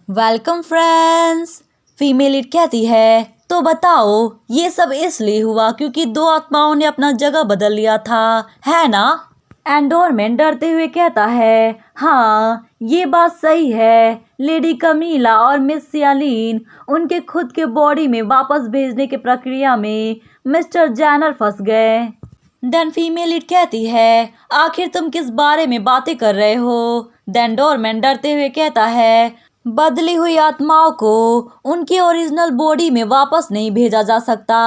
Welcome friends. Female lead कहती है, तो बताओ ये सब इसलिए हुआ क्योंकि दो आत्माओं ने अपना जगह बदल लिया था, है ना। एंडोरमेंट डरते हुए कहता है, हाँ ये बात सही है। लेडी कमीला और मिस सियालीन उनके खुद के बॉडी में वापस भेजने की प्रक्रिया में मिस्टर जैनर फंस गए। देन फीमेल लीड कहती है, आखिर तुम किस बारे में बातें कर रहे हो। देन डोरमैन डरते हुए कहता है, बदली हुई आत्माओं को उनकी ओरिजिनल बॉडी में वापस नहीं भेजा जा सकता।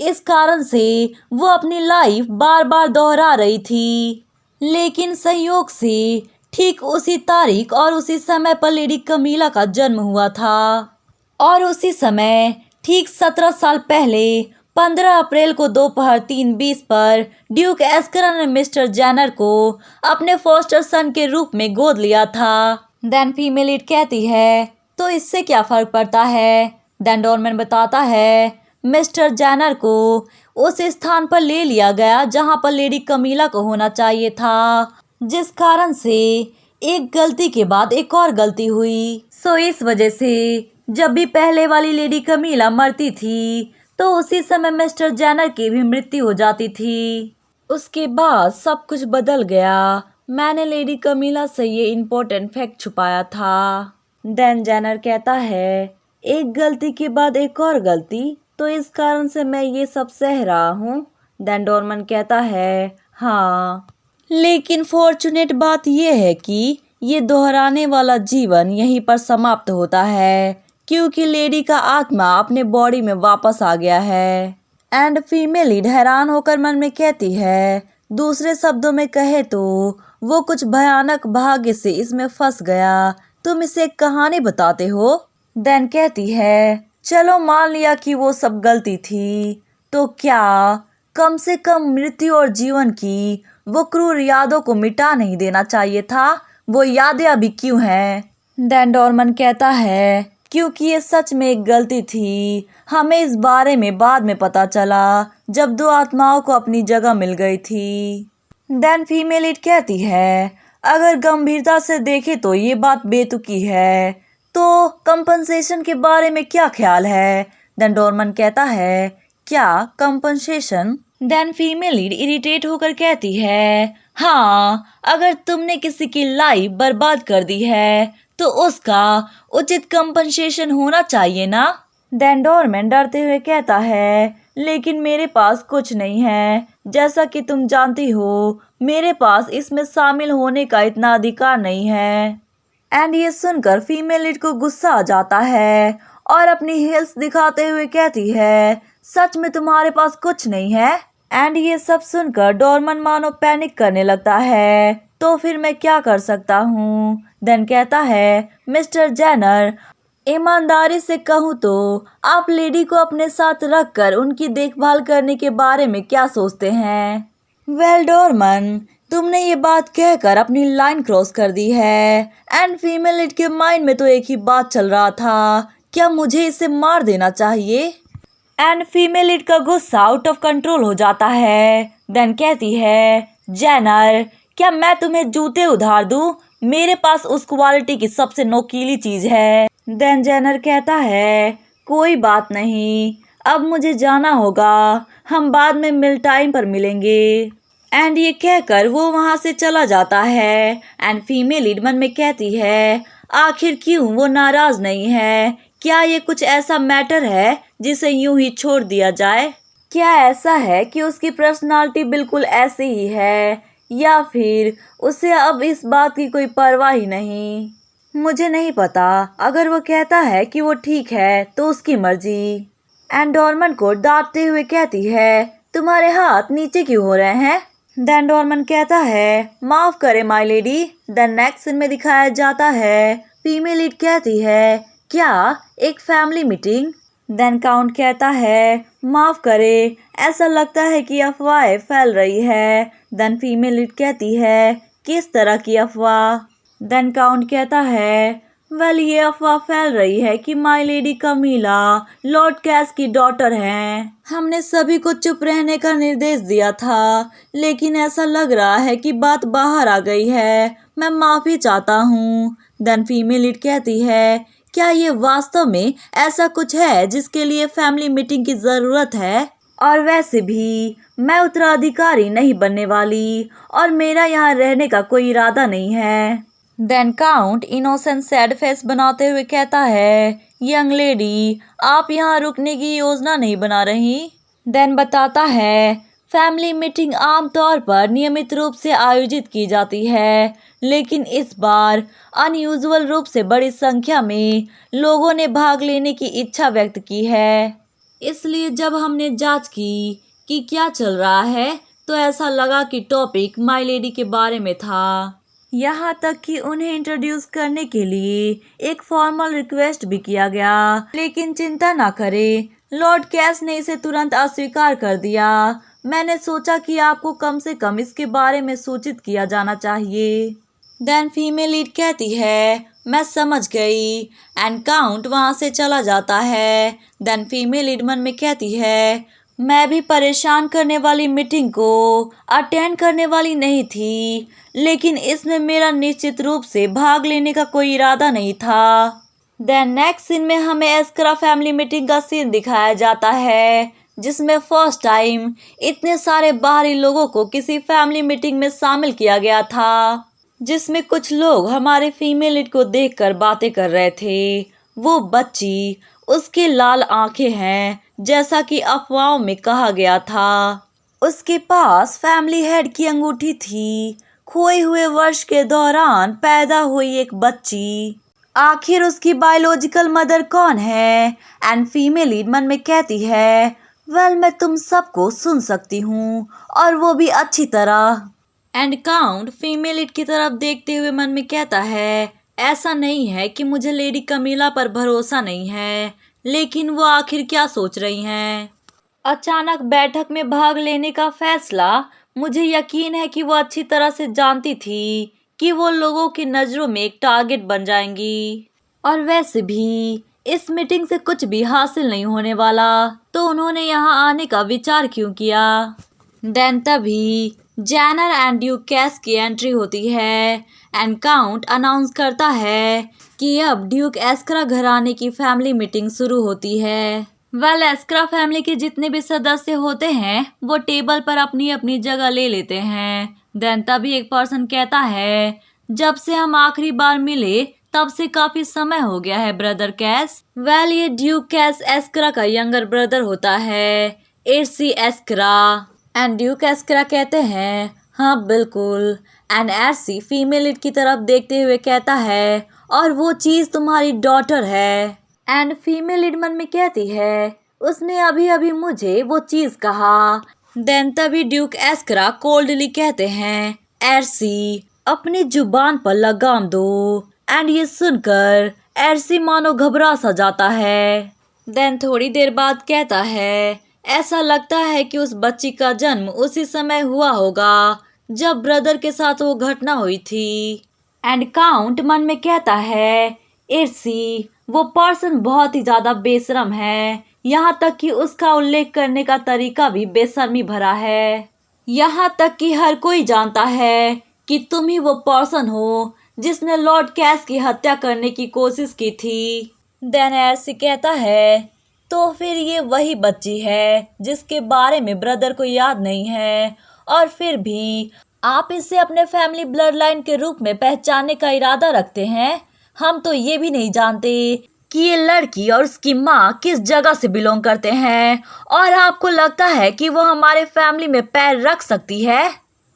इस कारण से वो अपनी लाइफ बार बार दोहरा रही थी। लेकिन संयोग से ठीक उसी तारीख और उसी समय पर लेडी कमीला का जन्म हुआ था और उसी समय ठीक 17 साल पहले 15 अप्रैल को दोपहर 3:20 पर ड्यूक एस्करा ने मिस्टर जैनर को अपने फोस्टर सन के रूप में गोद लिया था। देन फीमेल लीड कहती है, तो इससे क्या फर्क पड़ता है। देन डोरमैन बताता है, मिस्टर जैनर को उस स्थान पर ले लिया गया जहां पर लेडी कमीला को होना चाहिए था, जिस कारण से एक गलती के बाद एक और गलती हुई। सो इस वजह से जब भी पहले वाली लेडी कमीला मरती थी तो उसी समय मिस्टर जैनर की भी मृत्यु हो जाती थी। उसके बाद सब कुछ बदल गया। मैंने लेडी कमीला से ये इम्पोर्टेंट फैक्ट छुपाया था। देन जैनर कहता है, एक गलती के बाद एक और गलती, तो इस कारण से मैं ये सब सह रहा हूँ। देन डोरमन कहता है, हाँ लेकिन फॉर्चुनेट बात यह है कि ये दोहराने वाला जीवन यहीं पर समाप्त होता है क्योंकि लेडी का आत्मा अपने बॉडी में वापस आ गया है। एंड फीमेल लीड हैरान होकर मन में कहती है, दूसरे शब्दों में कहे तो वो कुछ भयानक भाग्य से इसमें फंस गया। तुम इसे एक कहानी बताते हो। देन कहती है, चलो मान लिया कि वो सब गलती थी, तो क्या कम से कम मृत्यु और जीवन की वो क्रूर यादों को मिटा नहीं देना चाहिए था। वो यादें अभी क्यों हैं। देन डोरमन कहता है, क्योंकि ये सच में एक गलती थी। हमें इस बारे में बाद में पता चला जब दो आत्माओं को अपनी जगह मिल गई थी। देन फीमेल लीड कहती है, अगर गंभीरता से देखे तो ये बात बेतुकी है, तो कंपनसेशन के बारे में क्या ख्याल है। देन डोरमन कहता है, क्या compensation. Then female lead irritate होकर कहती है, हाँ अगर तुमने किसी की लाइफ बर्बाद कर दी है तो उसका उचित कंपनसेशन होना चाहिए ना। देन डोरमैन डरते हुए कहता है, लेकिन मेरे पास कुछ नहीं है। जैसा कि तुम जानती हो, मेरे पास इसमें शामिल होने का इतना अधिकार नहीं है। एंड ये सुनकर फीमेल लीड को गुस्सा आ जाता है और अपनी हिल्स दिखाते हुए कहती है, सच में तुम्हारे पास कुछ नहीं है। एंड ये सब सुनकर डोरमन मानो पैनिक करने लगता है, तो फिर मैं क्या कर सकता हूँ। देन कहता है, मिस्टर जैनर ईमानदारी से कहूँ तो आप लेडी को अपने साथ रखकर उनकी देखभाल करने के बारे में क्या सोचते हैं। वेल डोरमन, तुमने ये बात कहकर अपनी लाइन क्रॉस कर दी है। एंड फीमेल लीड के माइंड में तो एक ही बात चल रहा था, क्या मुझे इसे मार देना चाहिए। एंड फीमेल लीड का गुस्सा आउट ऑफ कंट्रोल हो जाता है। देन कहती है, जैनर क्या मैं तुम्हें जूते उधार दूं। मेरे पास उस क्वालिटी की सबसे नोकीली चीज है। देन जैनर कहता है, कोई बात नहीं, अब मुझे जाना होगा, हम बाद में मिल टाइम पर मिलेंगे। एंड ये कहकर वो वहां से चला जाता है। एंड फीमेल लीड मन में कहती है, आखिर क्यों वो नाराज नहीं है। क्या ये कुछ ऐसा मैटर है जिसे यूं ही छोड़ दिया जाए। क्या ऐसा है कि उसकी पर्सनालिटी बिल्कुल ऐसी ही है, या फिर उसे अब इस बात की कोई परवाह ही नहीं। मुझे नहीं पता। अगर वो कहता है कि वो ठीक है तो उसकी मर्जी। एंड डोरमन को डांटते हुए कहती है, तुम्हारे हाथ नीचे क्यों हो रहे हैं। देन डोरमन कहता है, माफ करे my lady. Then next scene में दिखाया जाता है, फीमेल लीड कहती है, क्या एक फैमिली मीटिंग। देन काउंट कहता है, माफ करे, ऐसा लगता है कि अफवाहें फैल रही है। देन फीमेल लीड कहती है, किस तरह की अफवाह। देन काउंट कहता है, वेल ये अफवाह फैल रही है कि माय लेडी कमीला लॉर्ड कैश की डॉटर हैं। हमने सभी को चुप रहने का निर्देश दिया था, लेकिन ऐसा लग रहा है कि बात बाहर आ गई है। मैं माफी चाहता हूँ। देन फीमेल लीड कहती है, क्या ये वास्तव में ऐसा कुछ है जिसके लिए फैमिली मीटिंग की जरूरत है? और वैसे भी मैं उत्तराधिकारी नहीं बनने वाली और मेरा यहाँ रहने का कोई इरादा नहीं है। Then count innocent sad face बनाते हुए कहता है, यंग लेडी, आप यहाँ रुकने की योजना नहीं बना रही? देन बताता है, फैमिली मीटिंग आमतौर पर नियमित रूप से आयोजित की जाती है, लेकिन इस बार अनयूजुअल रूप से बड़ी संख्या में लोगों ने भाग लेने की इच्छा व्यक्त की है। इसलिए जब हमने जांच की कि क्या चल रहा है तो ऐसा लगा कि टॉपिक माय लेडी के बारे में था। यहाँ तक कि उन्हें इंट्रोड्यूस करने के लिए एक फॉर्मल रिक्वेस्ट भी किया गया, लेकिन चिंता ना करें, लॉर्ड कैस ने इसे तुरंत अस्वीकार कर दिया। मैंने सोचा कि आपको कम से कम इसके बारे में सूचित किया जाना चाहिए। देन फीमेल लीड कहती है, मैं समझ गई, एंड काउंट वहाँ से चला जाता है। देन फीमेल लीड मन में कहती है, मैं भी परेशान करने वाली मीटिंग को अटेंड करने वाली नहीं थी, लेकिन इसमें मेरा निश्चित रूप से भाग लेने का कोई इरादा नहीं था। देन नेक्स्ट सीन में हमें एस्करा फैमिली मीटिंग का सीन दिखाया जाता है, जिसमें फर्स्ट टाइम इतने सारे बाहरी लोगों को किसी फैमिली मीटिंग में शामिल किया गया था, जिसमें कुछ लोग हमारे फीमेल लीड को देखकर बातें कर रहे थे। वो बच्ची, उसकी लाल आंखें हैं जैसा कि अफवाहों में कहा गया था। उसके पास फैमिली हेड की अंगूठी थी। खोए हुए वर्ष के दौरान पैदा हुई एक बच्ची। आखिर उसकी बायोलॉजिकल मदर कौन है? एंड फीमेल लीड मन में कहती है, वेल मैं तुम सबको सुन सकती हूँ और वो भी अच्छी तरह। एंड काउंट फीमेल लीड की तरफ देखते हुए मन में कहता है, ऐसा नहीं है कि मुझे लेडी कमीला पर भरोसा नहीं है, लेकिन वो आखिर क्या सोच रही हैं? अचानक बैठक में भाग लेने का फैसला, मुझे यकीन है कि वो अच्छी तरह से जानती थी कि वो लोगों की नज़रों में एक टारगेट बन जाएंगी। और वैसे भी इस मीटिंग से कुछ भी हासिल नहीं होने वाला, तो उन्होंने यहाँ आने का विचार क्यों किया? देन तभी जैनर एंड ड्यूक कैस की एंट्री होती है एंड काउंट अनाउंस करता है कि अब ड्यूक एस्करा घराने की फैमिली मीटिंग शुरू होती है। वेल एस्करा फैमिली के जितने भी सदस्य होते हैं वो टेबल पर अपनी अपनी जगह ले लेते हैं। देन तभी एक पर्सन कहता है, जब से हम आखिरी बार मिले तब से काफी समय हो गया है ब्रदर कैस। वेल ये ड्यूक कैस एस्करा का यंगर ब्रदर होता है, एर्सी एस्करा। एंड ड्यूक एस्करा कहते हैं, हाँ बिल्कुल। एंड एर्सी फीमेल लीड की तरफ देखते हुए कहता है, और वो चीज़ तुम्हारी डॉटर है। एंड फीमेल लीड मन में कहती है, उसने अभी अभी मुझे वो चीज़ कहा। देन तभी ड्यूक एस्करा कोल्डली कहते हैं, एर्सी अपनी जुबान पर लगाम दो। एंड ये सुनकर एर्सी मानो घबरा सा जाता है। देन थोड़ी देर बाद कहता है, ऐसा लगता है कि उस बच्ची का जन्म उसी समय हुआ होगा जब ब्रदर के साथ वो घटना हुई थी। एंड काउंट मन में कहता है, एर्सी वो पर्सन बहुत ही ज्यादा बेशरम है, यहाँ तक कि उसका उल्लेख करने का तरीका भी बेशर्मी भरा है। यहाँ तक कि हर कोई जानता है कि तुम ही वो पर्सन हो जिसने लॉर्ड कैस की हत्या करने की कोशिश की थी। देन एर्सी कहता है, तो फिर ये वही बच्ची है जिसके बारे में ब्रदर को याद नहीं है, और फिर भी आप इसे अपने फैमिली ब्लड लाइन के रूप में पहचानने का इरादा रखते हैं। हम तो ये भी नहीं जानते कि ये लड़की और उसकी माँ किस जगह से बिलोंग करते हैं, और आपको लगता है कि वो हमारे फैमिली में पैर रख सकती है।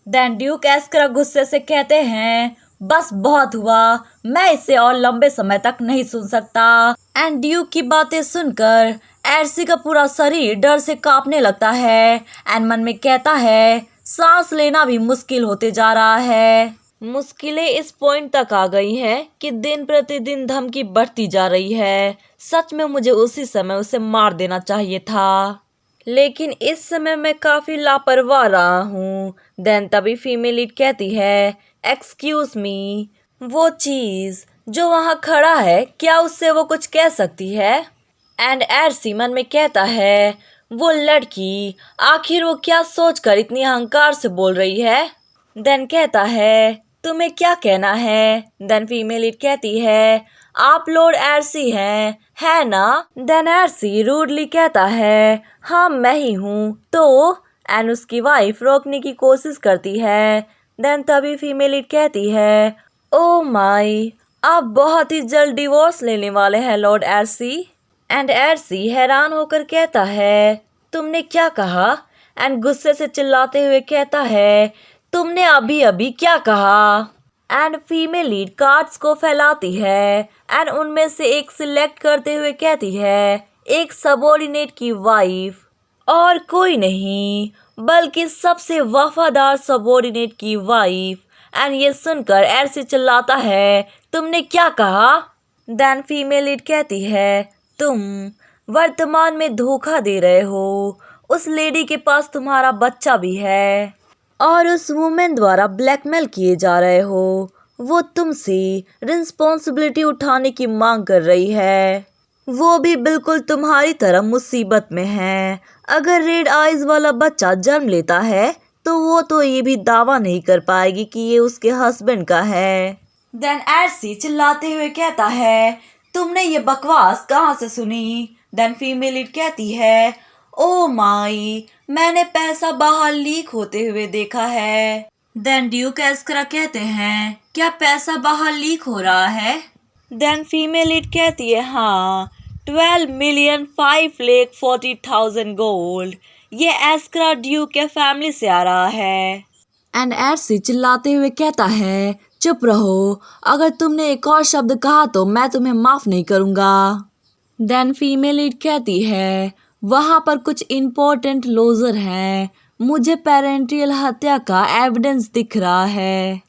देन ड्यूक एस्करा गुस्से से कहते हैं, बस बहुत हुआ, मैं इसे और लंबे समय तक नहीं सुन सकता। एंड ड्यूक की बातें सुनकर एर्सी का पूरा शरीर डर से कांपने लगता है एंड मन में कहता है, सांस लेना भी मुश्किल होते जा रहा है। मुश्किलें इस पॉइंट तक आ गई है कि दिन प्रतिदिन धमकी बढ़ती जा रही है। सच में मुझे उसी समय उसे मार देना चाहिए था, लेकिन इस समय मैं काफी लापरवाह रहा हूँ। देन तभी फीमेल लीड कहती है, एक्सक्यूज मी, वो चीज जो वहाँ खड़ा है क्या उससे वो कुछ कह सकती है? एंड एर्सी मन में कहता है, वो लड़की आखिर वो क्या सोचकर इतनी अहंकार से बोल रही है? देन कहता है, तुम्हें क्या कहना है? देन फीमेल लीड कहती है, आप लॉर्ड एर्सी हैं, है ना? देन एर्सी रूडली कहता है, हाँ मैं ही हूँ। तो एंड उसकी वाइफ रोकने की कोशिश करती है। देन तभी फीमेल लीड कहती है, ओ माई, आप बहुत ही जल्द डिवोर्स लेने वाले हैं लॉर्ड एर्सी। एंड एर्सी हैरान होकर कहता है, तुमने क्या कहा? एंड गुस्से से चिल्लाते हुए कहता है, तुमने अभी अभी क्या कहा? एंड फीमेल लीड कार्ड्स को फैलाती है एंड उनमें से एक सिलेक्ट करते हुए कहती है, एक सबॉर्डिनेट की वाइफ, और कोई नहीं बल्कि सबसे वफादार सबॉर्डिनेट की वाइफ। एंड ये सुनकर ऐसे चिल्लाता है, तुमने क्या कहा? देन फीमेल लीड कहती है, तुम वर्तमान में धोखा दे रहे हो। उस लेडी के पास तुम्हारा बच्चा भी है और उस वुमेन द्वारा ब्लैकमेल किए जा रहे हो। वो तुमसे रिस्पॉन्सिबिलिटी उठाने की मांग कर रही है। वो भी बिल्कुल तुम्हारी तरह मुसीबत में है। अगर रेड आइज वाला बच्चा जन्म लेता है तो वो तो ये भी दावा नहीं कर पाएगी कि ये उसके हस्बैंड का है। देन एर्सी चिल्लाते हुए कहता है, तुमने ये बकवास कहाँ से सुनी? देन फीमेल लीड कहती है, ओ माई, मैंने पैसा बाहर लीक होते हुए देखा है। देन ड्यूक एस्करा कहते हैं, क्या पैसा बाहर लीक हो रहा है? देन फीमेल लीड कहती है, हाँ, 12,540,000 गोल्ड। ये एस्करा ड्यूक के फैमिली से आ रहा है। एंड एर्सी चिल्लाते हुए कहता है, चुप रहो, अगर तुमने एक और शब्द कहा तो मैं तुम्हें माफ नहीं करूंगा। देन फीमेल लीड कहती है, वहां पर कुछ इम्पोर्टेंट लोजर हैं, मुझे पेरेंटियल हत्या का एविडेंस दिख रहा है।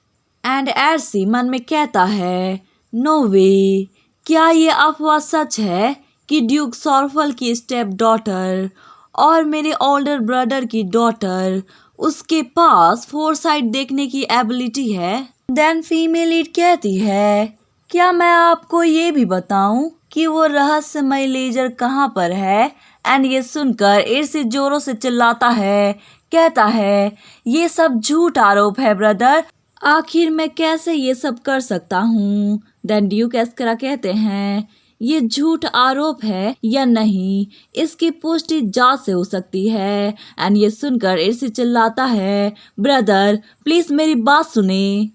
एंड एर्सी मन में कहता है, नो वे, क्या ये अफवाह सच है कि ड्यूक सॉर्फल की स्टेप डॉटर और मेरे ओल्डर ब्रदर की डॉटर, उसके पास फोरसाइट देखने की एबिलिटी है? देन फीमेल लीड कहती है, क्या मैं आपको ये भी बताऊं कि वो रहस्यमय लेजर कहाँ पर है? एंड ये सुनकर एर्सी जोरों से चिल्लाता है, कहता है, ये सब झूठ आरोप है ब्रदर, आखिर मैं कैसे ये सब कर सकता हूँ? देन ड्यूक एस्करा कहते हैं, ये झूठ आरोप है या नहीं, इसकी पुष्टि जांच से हो सकती है। एंड ये सुनकर एर्सी चिल्लाता है, ब्रदर प्लीज मेरी बात सुने।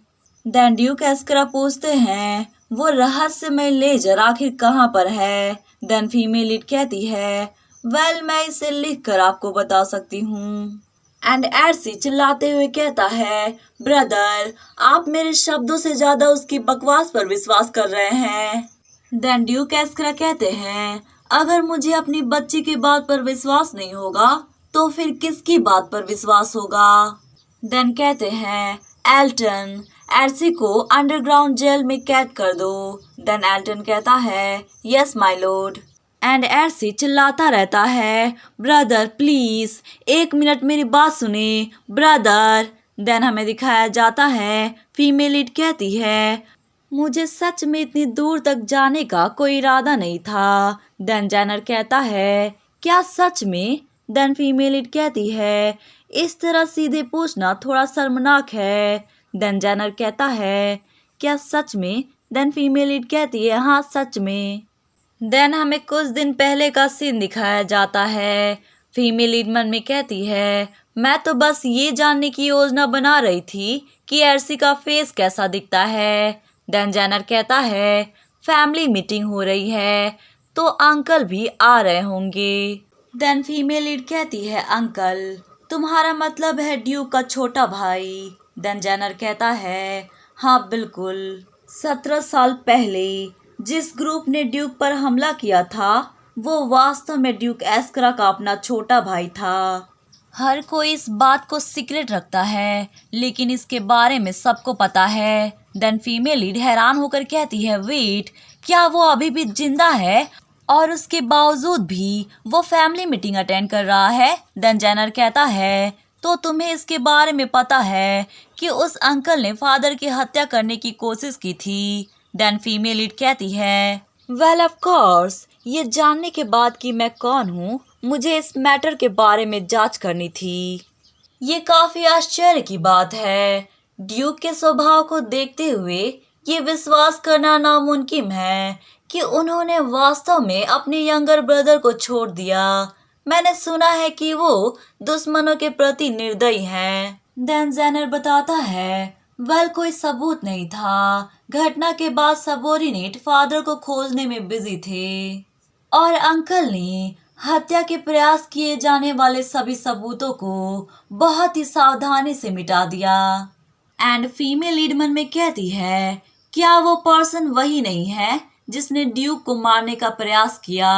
देन ड्यूक एस्करा पूछते हैं, वो रहस्यमय लेजर आखिर कहाँ पर है? देन फीमेल लीड कहती है, वेल मैं इसे लिख कर आपको बता सकती हूँ। एंड एर्सी चिल्लाते हुए कहता है, ब्रदर आप मेरे शब्दों से ज्यादा उसकी बकवास पर विश्वास कर रहे हैं। देन ड्यूक एस्करा कहते हैं, अगर मुझे अपनी बच्ची की बात पर विश्वास नहीं होगा तो फिर किसकी बात पर विश्वास होगा? देन कहते हैं, एल्टन, एर्सी को अंडरग्राउंड जेल में कैद कर दो। देन एल्टन कहता है, यस माय लॉर्ड। एंड एर्सी चिल्लाता रहता है, ब्रदर प्लीज 1 मिनट मेरी बात सुने ब्रदर। देन हमें दिखाया जाता है, फीमेल लीड कहती है, मुझे सच में इतनी दूर तक जाने का कोई इरादा नहीं था। देन जैनर कहता है, क्या सच में? देन फीमेल लीड कहती है, इस तरह सीधे पूछना थोड़ा शर्मनाक है। देन जैनर कहता है, क्या सच में? देन फीमेल लीड कहती है, हाँ सच में। देन हमें कुछ दिन पहले का सीन दिखाया जाता है। फीमेल लीड मन में कहती है, मैं तो बस ये जानने की योजना बना रही थी कि एर्सी का फेस कैसा दिखता है। देन जैनर कहता है, फैमिली मीटिंग हो रही है तो अंकल भी आ रहे होंगे। देन फीमेल लीड कहती है, अंकल तुम्हारा मतलब है ड्यूक का छोटा भाई? देन जैनर कहता है, हाँ बिल्कुल, 17 साल पहले जिस ग्रुप ने ड्यूक पर हमला किया था वो वास्तव में ड्यूक एस्करा का अपना छोटा भाई था। हर कोई इस बात को सीक्रेट रखता है लेकिन इसके बारे में सबको पता है। देन फीमेल लीड हैरान होकर कहती है, वेट, क्या वो अभी भी जिंदा है और उसके बावजूद भी वो फैमिली मीटिंग अटेंड कर रहा है? देन जैनर कहता है, तो तुम्हें इसके बारे में पता है कि उस अंकल ने फादर की हत्या करने की कोशिश की थी? देन फीमेल लीड कहती है, वेल ऑफ कोर्स, ये जानने के बाद कि मैं कौन हूँ मुझे इस मैटर के बारे में जांच करनी थी। ये काफी आश्चर्य की बात है। ड्यूक के स्वभाव को देखते हुए ये विश्वास करना नामुमकिन है कि उन्होंने वास्तव में अपने यंगर ब्रदर को छोड़ दिया। मैंने सुना है कि वो दुश्मनों के प्रति निर्दयी हैं। देन जेनर बताता है, वेल कोई सबूत नहीं था। घटना के बाद सबोर्डिनेट फादर को खोजने में बिजी थे और अंकल ने हत्या के प्रयास किए जाने वाले सभी सबूतों को बहुत ही सावधानी से मिटा दिया। एंड फीमेल लीड मन में कहती है, क्या वो पर्सन वही नहीं है जिसने ड्यूक को मारने का प्रयास किया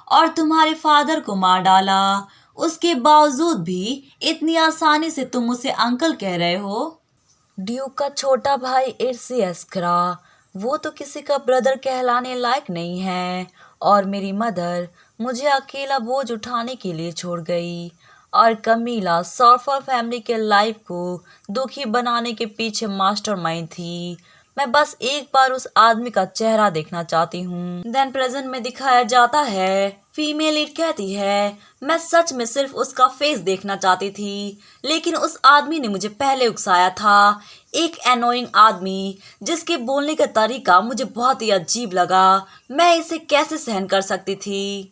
और तुम्हारे फादर को मार डाला? उसके बावजूद भी इतनी आसानी से तुम उसे अंकल कह रहे हो। ड्यूक का छोटा भाई इर्सियस्क्रा, वो तो किसी का ब्रदर कहलाने लायक नहीं है और मेरी मदर मुझे अकेला बोझ उठाने के लिए छोड़ गई। और कमीला सॉर्फर फैमिली के लाइफ को दुखी बनाने के पीछे मास्टरमाइंड थी। मैं बस एक बार उस आदमी का चेहरा देखना चाहती हूँ। देन प्रेजेंट में दिखाया जाता है, फीमेल लीड कहती है, मैं सच में सिर्फ उसका फेस देखना चाहती थी, लेकिन उस आदमी ने मुझे पहले उकसाया था। एक एनोइंग आदमी जिसके बोलने का तरीका मुझे बहुत ही अजीब लगा। मैं इसे कैसे सहन कर सकती थी?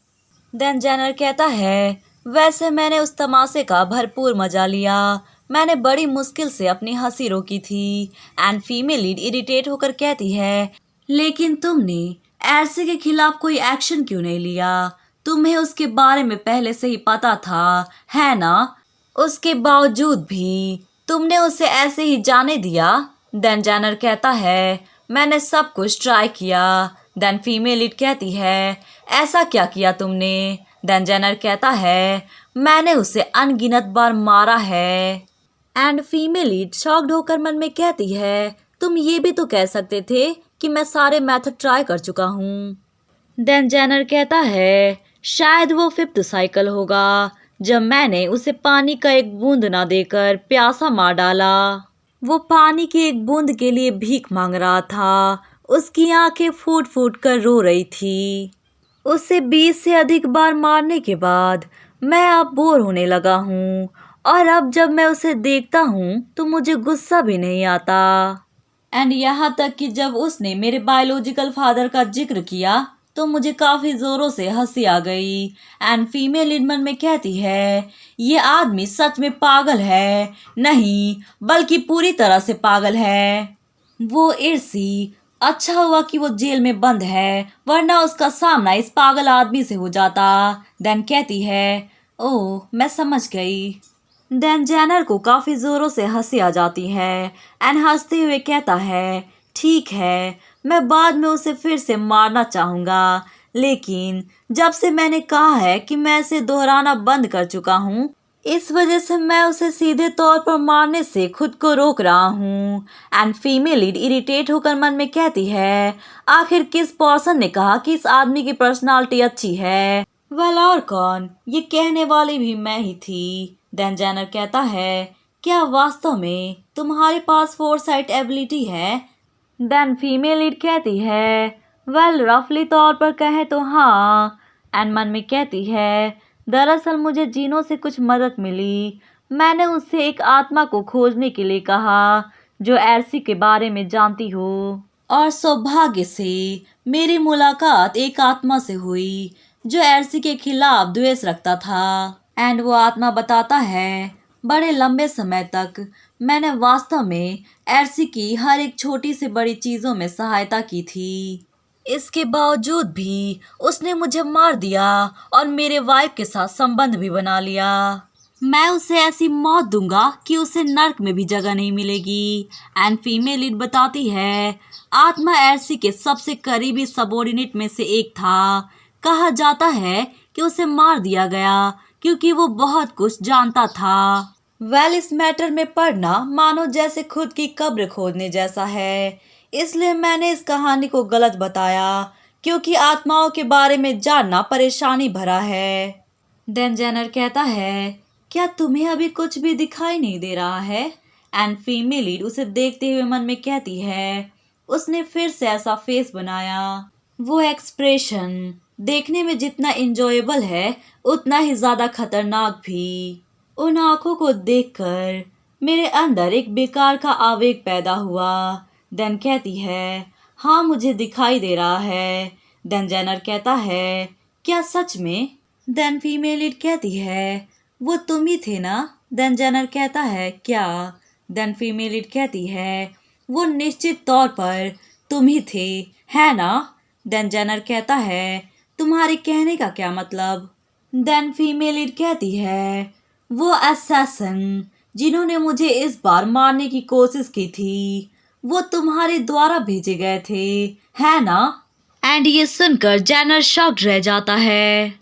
देन जेनर कहता है, वैसे मैंने उस तमाशे का भरपूर मजा लिया। मैंने बड़ी मुश्किल से अपनी हंसी रोकी थी। एंड फीमेल लीड इरिटेट होकर कहती है, लेकिन तुमने एरसी के खिलाफ कोई एक्शन क्यों नहीं लिया? तुम्हें उसके बारे में पहले से ही पता था, है ना? उसके बावजूद भी तुमने उसे ऐसे ही जाने दिया। देन जेनर कहता है, मैंने सब कुछ ट्राई किया। देन फीमेल लीड कहती है, ऐसा क्या किया तुमने? देन जेनर कहता है, मैंने उसे अनगिनत बार मारा है। एंड फीमेल लीड शॉक्ड होकर मन में कहती है, तुम ये भी तो कह सकते थे कि मैं सारे मेथड ट्राई कर चुका हूँ। देन जेनर कहता है, शायद वो 5th साइकिल होगा जब मैंने उसे पानी का एक बूंद ना देकर प्यासा मार डाला। वो पानी की एक बूंद के लिए भीख मांग रहा था। उसकी आंखें फूट फूट कर रो रही थी। उसे 20 से अधिक बार मारने के बाद मैं अब बोर होने लगा हूँ और अब जब मैं उसे देखता हूँ तो मुझे गुस्सा भी नहीं आता। एंड यहाँ तक कि जब उसने मेरे बायोलॉजिकल फादर का जिक्र किया तो मुझे काफी जोरों से हंसी आ गई। एंड फीमेल लीड मन में कहती है, ये आदमी सच में पागल है, नहीं बल्कि पूरी तरह से पागल है। वो इर्सी, अच्छा हुआ कि वो जेल में बंद है, वरना उसका सामना इस पागल आदमी से हो जाता। देन कहती है, ओह मैं समझ गई। देन जेनर को काफी जोरों से हंसी आ जाती है एंड हंसते हुए कहता है, ठीक है, मैं बाद में उसे फिर से मारना चाहूंगा, लेकिन जब से मैंने कहा है कि मैं इसे दोहराना बंद कर चुका हूँ, इस वजह से मैं उसे सीधे तौर पर मारने से खुद को रोक रहा हूँ। एंड फीमेल लीड इरिटेट होकर मन में कहती है, आखिर किस पर्सन ने कहा कि इस आदमी की पर्सनालिटी अच्छी है? वेल और कौन, ये कहने वाली भी मैं ही थी। देन जेनर कहता है, क्या वास्तव में तुम्हारे पास फोरसाइट एबिलिटी है? देन फीमेल लीड कहती है, वेल रफली तौर पर कहे तो हाँ। एंड मन में कहती है, दरअसल मुझे जीनों से कुछ मदद मिली। मैंने उससे एक आत्मा को खोजने के लिए कहा जो एरसी के बारे में जानती हो, और सौभाग्य से मेरी मुलाकात एक आत्मा से हुई जो एरसी के खिलाफ द्वेष रखता था। एंड वो आत्मा बताता है, बड़े लंबे समय तक मैंने वास्तव में एरसी की हर एक छोटी से बड़ी चीज़ों में सहायता की थी। इसके बावजूद भी उसने मुझे मार दिया और मेरे वाइफ के साथ संबंध भी बना लिया। मैं उसे ऐसी मौत दूंगा कि उसे नर्क में भी जगह नहीं मिलेगी। एंड फीमेल लीड बताती है, आत्मा एरसी के सबसे करीबी सबॉर्डिनेट में से एक था। कहा जाता है कि उसे मार दिया गया क्योंकि वो बहुत कुछ जानता था। वेल इस मैटर में पढ़ना मानो जैसे खुद की कब्र खोदने जैसा है, इसलिए मैंने इस कहानी को गलत बताया क्योंकि आत्माओं के बारे में जानना परेशानी भरा है। देन जेनर कहता है, क्या तुम्हें अभी कुछ भी दिखाई नहीं दे रहा है? एंड फीमेल लीड उसे देखते हुए मन में कहती है, उसने फिर से ऐसा फेस बनाया। वो एक्सप्रेशन देखने में जितना इंजॉयबल है उतना ही ज्यादा खतरनाक भी। उन आंखों को देखकर मेरे अंदर एक बेकार का आवेग पैदा हुआ। देन कहती है हाँ मुझे दिखाई दे रहा है। देन जेनर कहता है क्या सच में? देन फीमेल लीड कहती है वो तुम ही थे ना? देन जेनर कहता है क्या? देन फीमेल लीड कहती है वो निश्चित तौर पर तुम ही थे, है ना? देन जेनर कहता है तुम्हारे कहने का क्या मतलब? देन फीमेल लीड कहती है वो असैसन जिन्होंने मुझे इस बार मारने की कोशिश की थी वो तुम्हारे द्वारा भेजे गए थे, है ना? एंड ये सुनकर जेनर शॉक्ड रह जाता है।